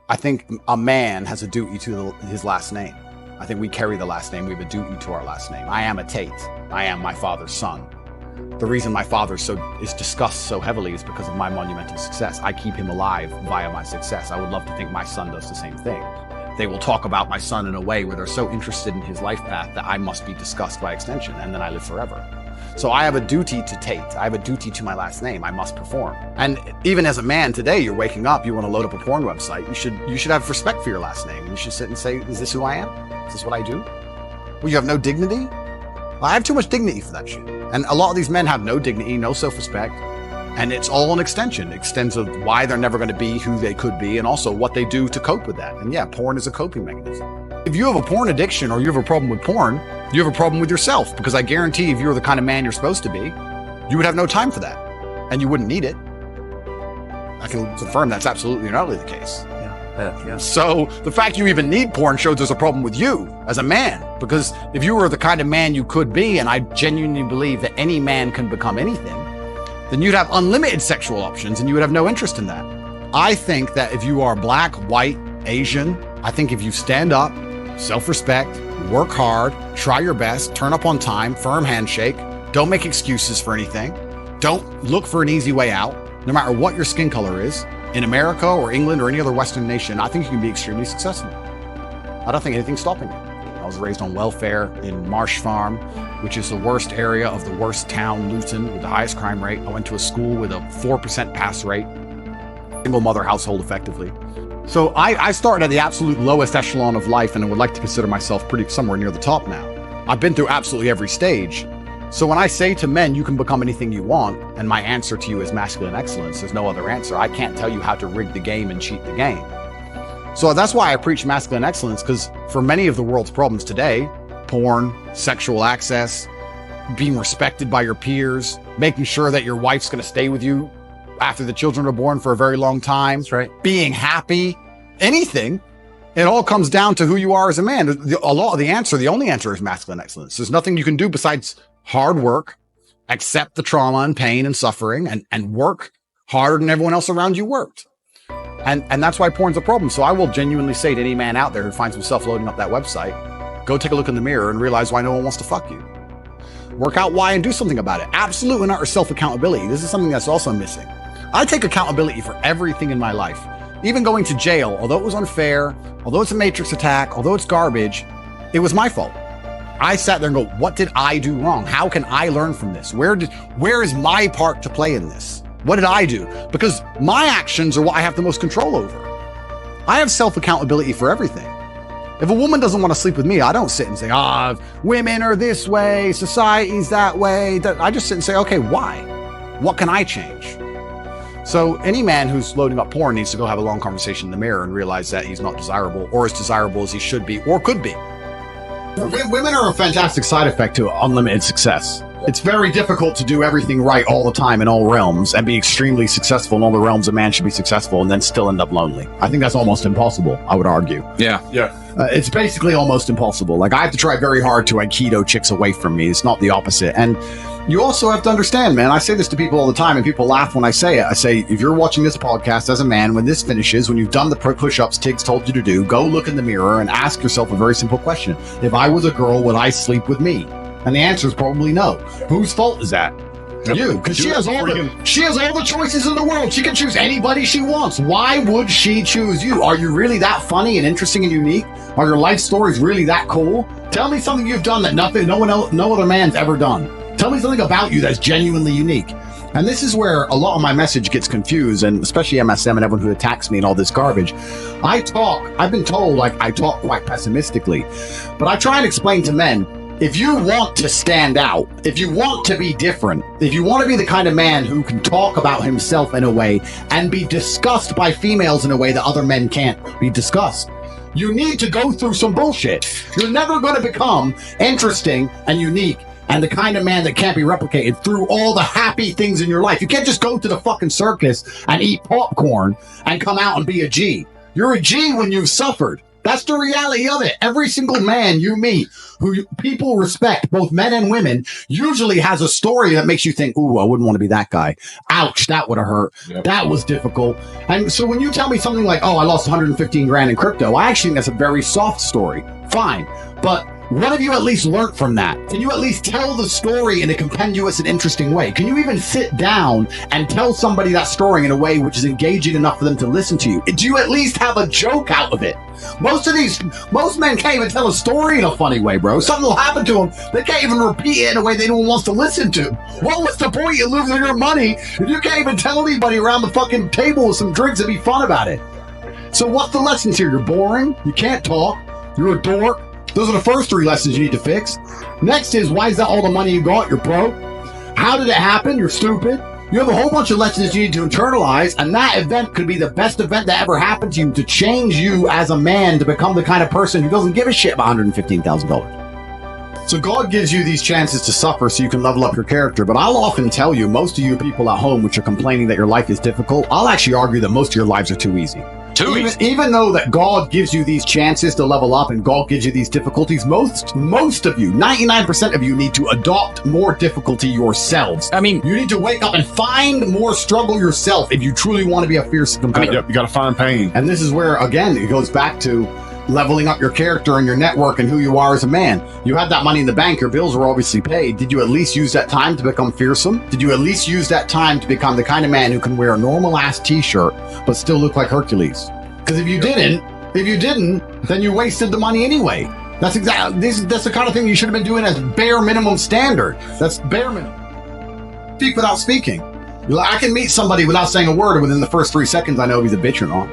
I think a man has a duty to his last name. I think we carry the last name. We have a duty to our last name. I am a Tate. I am my father's son. The reason my father is discussed so heavily is because of my monumental success. I keep him alive via my success. I would love to think my son does the same thing. They will talk about my son in a way where they're so interested in his life path that I must be discussed by extension, and then I live forever. So I have a duty to Tate. I have a duty to my last name. I must perform. And even as a man today, you're waking up, you want to load up a porn website. You should have respect for your last name. You should sit and say, is this who I am? Is this what I do? Well, you have no dignity? Well, I have too much dignity for that shit. And a lot of these men have no dignity, no self-respect. And it's all an extension. It extends of why they're never going to be who they could be and also what they do to cope with that. And yeah, porn is a coping mechanism. If you have a porn addiction or you have a problem with porn, you have a problem with yourself, because I guarantee if you were the kind of man you're supposed to be, you would have no time for that and you wouldn't need it. I can confirm that's absolutely and utterly the case. Yeah. So the fact you even need porn shows there's a problem with you as a man, because if you were the kind of man you could be, and I genuinely believe that any man can become anything, then you'd have unlimited sexual options and you would have no interest in that. I think that if you are black, white, Asian, I think if you stand up, self-respect, work hard, try your best, turn up on time, firm handshake, don't make excuses for anything, don't look for an easy way out, no matter what your skin color is, in America or England or any other Western nation, I think you can be extremely successful. I don't think anything's stopping you. I was raised on welfare in Marsh Farm, which is the worst area of the worst town, Luton, with the highest crime rate. I went to a school with a 4% pass rate, single mother household effectively. So I started at the absolute lowest echelon of life, and I would like to consider myself pretty somewhere near the top now. I've been through absolutely every stage. So when I say to men, you can become anything you want, and my answer to you is masculine excellence, there's no other answer. I can't tell you how to rig the game and cheat the game. So that's why I preach masculine excellence, because for many of the world's problems today, porn, sexual access, being respected by your peers, making sure that your wife's going to stay with you after the children are born for a very long time, that's right, being happy, anything, it all comes down to who you are as a man. The only answer is masculine excellence. There's nothing you can do besides hard work, accept the trauma and pain and suffering, and work harder than everyone else around you worked. And that's why porn's a problem. So I will genuinely say to any man out there who finds himself loading up that website, go take a look in the mirror and realize why no one wants to fuck you. Work out why and do something about it. Absolutely not self-accountability. This is something that's also missing. I take accountability for everything in my life. Even going to jail, although it was unfair, although it's a matrix attack, although it's garbage, it was my fault. I sat there and go, what did I do wrong? How can I learn from this? Where is my part to play in this? What did I do? Because my actions are what I have the most control over. I have self-accountability for everything. If a woman doesn't want to sleep with me, I don't sit and say, women are this way, society's that way. I just sit and say, okay, why? What can I change? So any man who's loading up porn needs to go have a long conversation in the mirror and realize that he's not desirable or as desirable as he should be or could be. Women are a fantastic side effect to unlimited success. It's very difficult to do everything right all the time in all realms and be extremely successful in all the realms a man should be successful and then still end up lonely. I think that's almost impossible, I would argue. Yeah. It's basically almost impossible. Like, I have to try very hard to Aikido chicks away from me. It's not the opposite. And you also have to understand, man, I say this to people all the time and people laugh when I say it. I say, if you're watching this podcast as a man, when this finishes, when you've done the push-ups Tiggs told you to do, go look in the mirror and ask yourself a very simple question. If I was a girl, would I sleep with me? And the answer is probably no. Whose fault is that? You, because she has all the choices in the world. She can choose anybody she wants. Why would she choose you? Are you really that funny and interesting and unique? Are your life stories really that cool? Tell me something you've done that no other man's ever done. Tell me something about you that's genuinely unique. And this is where a lot of my message gets confused, and especially MSM and everyone who attacks me and all this garbage. I've been told I talk quite pessimistically, but I try and explain to men, if you want to stand out, if you want to be different, if you want to be the kind of man who can talk about himself in a way and be discussed by females in a way that other men can't be discussed, you need to go through some bullshit. You're never going to become interesting and unique and the kind of man that can't be replicated through all the happy things in your life. You can't just go to the fucking circus and eat popcorn and come out and be a G. You're a G when you've suffered. That's the reality of it. Every single man you meet who people respect, both men and women, usually has a story that makes you think, ooh, I wouldn't want to be that guy. Ouch, that would have hurt. Yep. That was difficult. And so when you tell me something like, oh, I lost 115 grand in crypto, I actually think that's a very soft story. Fine. But what have you at least learned from that? Can you at least tell the story in a compendious and interesting way? Can you even sit down and tell somebody that story in a way which is engaging enough for them to listen to you? Do you at least have a joke out of it? Most men can't even tell a story in a funny way, bro. Something will happen to them. They can't even repeat it in a way they don't want to listen to. What was the point of losing your money if you can't even tell anybody around the fucking table with some drinks and be fun about it? So what's the lessons here? You're boring. You can't talk. You're a dork. Those are the first 3 lessons you need to fix. Next is, why is that all the money you got? You're broke. How did it happen? You're stupid. You have a whole bunch of lessons you need to internalize, and that event could be the best event that ever happened to you to change you as a man to become the kind of person who doesn't give a shit about $115,000. So God gives you these chances to suffer so you can level up your character, but I'll often tell you, most of you people at home which are complaining that your life is difficult, I'll actually argue that most of your lives are too easy. Even though that God gives you these chances to level up and God gives you these difficulties, most of you, 99% of you, need to adopt more difficulty yourselves. I mean, you need to wake up and find more struggle yourself if you truly want to be a fierce competitor. You got to find pain. And this is where, again, it goes back to leveling up your character and your network and who you are as a man. You had that money in the bank, your bills were obviously paid. Did you at least use that time to become fearsome? Did you at least use that time to become the kind of man who can wear a normal ass t-shirt but still look like Hercules? Because if you didn't, then you wasted the money anyway. That's the kind of thing you should have been doing as bare minimum standard. That's bare minimum. Speak without speaking. I can meet somebody without saying a word, and within the first 3 seconds I know if he's a bitch or not.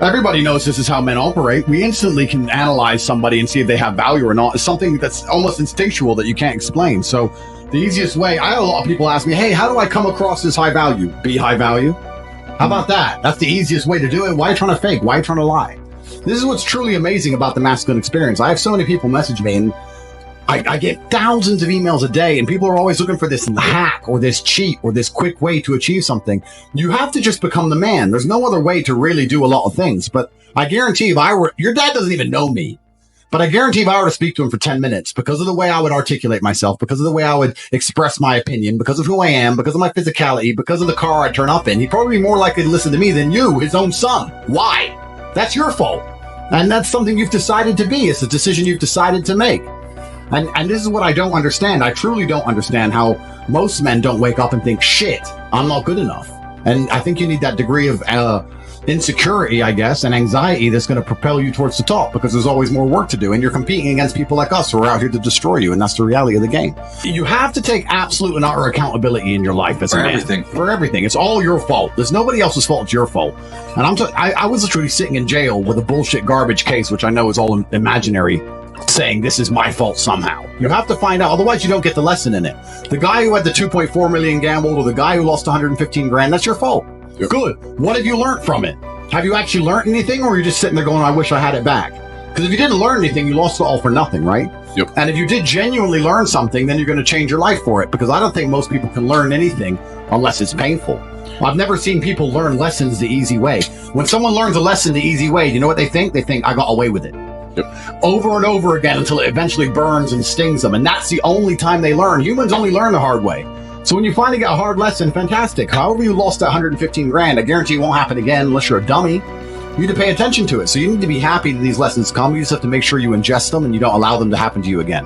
Everybody knows this is how men operate. We instantly can analyze somebody and see if they have value or not. It's something that's almost instinctual that you can't explain. So the easiest way, I have a lot of people ask me, hey, how do I come across as high value? Be high value? How about that? That's the easiest way to do it. Why are you trying to fake? Why are you trying to lie? This is what's truly amazing about the masculine experience. I have so many people message me, and I get thousands of emails a day, and people are always looking for this hack or this cheat or this quick way to achieve something. You have to just become the man. There's no other way to really do a lot of things. But I guarantee your dad doesn't even know me, but I guarantee if I were to speak to him for 10 minutes, because of the way I would articulate myself, because of the way I would express my opinion, because of who I am, because of my physicality, because of the car I turn up in, he'd probably be more likely to listen to me than you, his own son. Why? That's your fault. And that's something you've decided to be. It's a decision you've decided to make. And this is what I don't understand. I truly don't understand how most men don't wake up and think, shit, I'm not good enough. And I think you need that degree of insecurity, I guess, and anxiety that's going to propel you towards the top, because there's always more work to do. And you're competing against people like us who are out here to destroy you. And that's the reality of the game. You have to take absolute and utter accountability in your life as a man. For everything. It's all your fault. There's nobody else's fault. It's your fault. And I was literally sitting in jail with a bullshit garbage case, which I know is all imaginary, saying this is my fault somehow. You have to find out, otherwise you don't get the lesson in it. The guy who had the 2.4 million gambled, or the guy who lost 115 grand, that's your fault. Yep. Good. What have you learned from it? Have you actually learned anything, or are you just sitting there going, I wish I had it back? Because if you didn't learn anything, you lost it all for nothing, right? Yep. And if you did genuinely learn something, then you're going to change your life for it, because I don't think most people can learn anything unless it's painful. I've never seen people learn lessons the easy way. When someone learns a lesson the easy way, you know what they think? They think, I got away with it. Yep. Over and over again until it eventually burns and stings them. And that's the only time they learn. Humans only learn the hard way. So when you finally get a hard lesson, fantastic. However you lost that 115 grand, I guarantee it won't happen again unless you're a dummy. You need to pay attention to it. So you need to be happy that these lessons come. You just have to make sure you ingest them and you don't allow them to happen to you again.